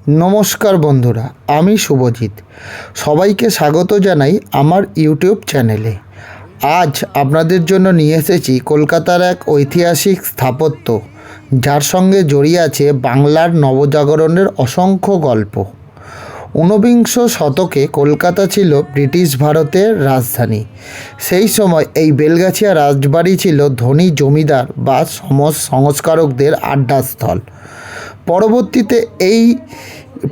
নমস্কার বন্ধুরা, আমি শুভজিৎ। সবাইকে স্বাগত জানাই আমার ইউটিউব চ্যানেলে। আজ আপনাদের জন্য নিয়ে এসেছি কলকাতার এক ঐতিহাসিক স্থাপত্য, যার সঙ্গে জড়িয়ে আছে বাংলার নবজাগরণের অসংখ্য গল্প। ঊনবিংশ শতকে কলকাতা ছিল ব্রিটিশ ভারতের রাজধানী। সেই সময় এই বেলগাছিয়া রাজবাড়ি ছিল ধনী জমিদার বা সংস্কারকদের আড্ডাস্থল। পরবর্তীতে এই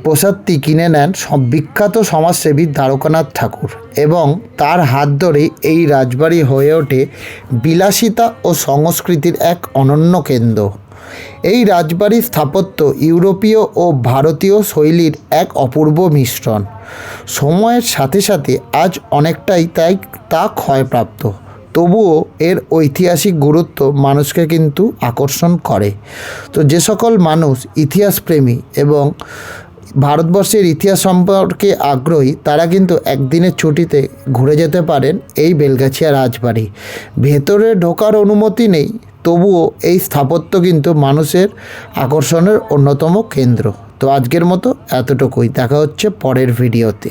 প্রসাদটি কিনে নেন বিখ্যাত সমাজসেবী দ্বারকানাথ ঠাকুর এবং তার হাত ধরেই এই রাজবাড়ি হয়ে ওঠে বিলাসিতা ও সংস্কৃতির এক অনন্য কেন্দ্র। এই রাজবাড়ির স্থাপত্য ইউরোপীয় ও ভারতীয় শৈলীর এক অপূর্ব মিশ্রণ। সময়ের সাথে সাথে আজ অনেকটাই তা ক্ষয়প্রাপ্ত, তবুও এর ঐতিহাসিক গুরুত্ব মানুষকে কিন্তু আকর্ষণ করে। তো যে সকল মানুষ ইতিহাসপ্রেমী এবং ভারতবর্ষের ইতিহাস সম্পর্কে আগ্রহী, তারা কিন্তু একদিনের ছুটিতে ঘুরে যেতে পারেন এই বেলগাছিয়া রাজবাড়ি। ভেতরে ঢোকার অনুমতি নেই, তবুও এই স্থাপত্য কিন্তু মানুষের আকর্ষণের অন্যতম কেন্দ্র। তো আজকের মতো এতটুকুই, দেখা হচ্ছে পরের ভিডিওতে।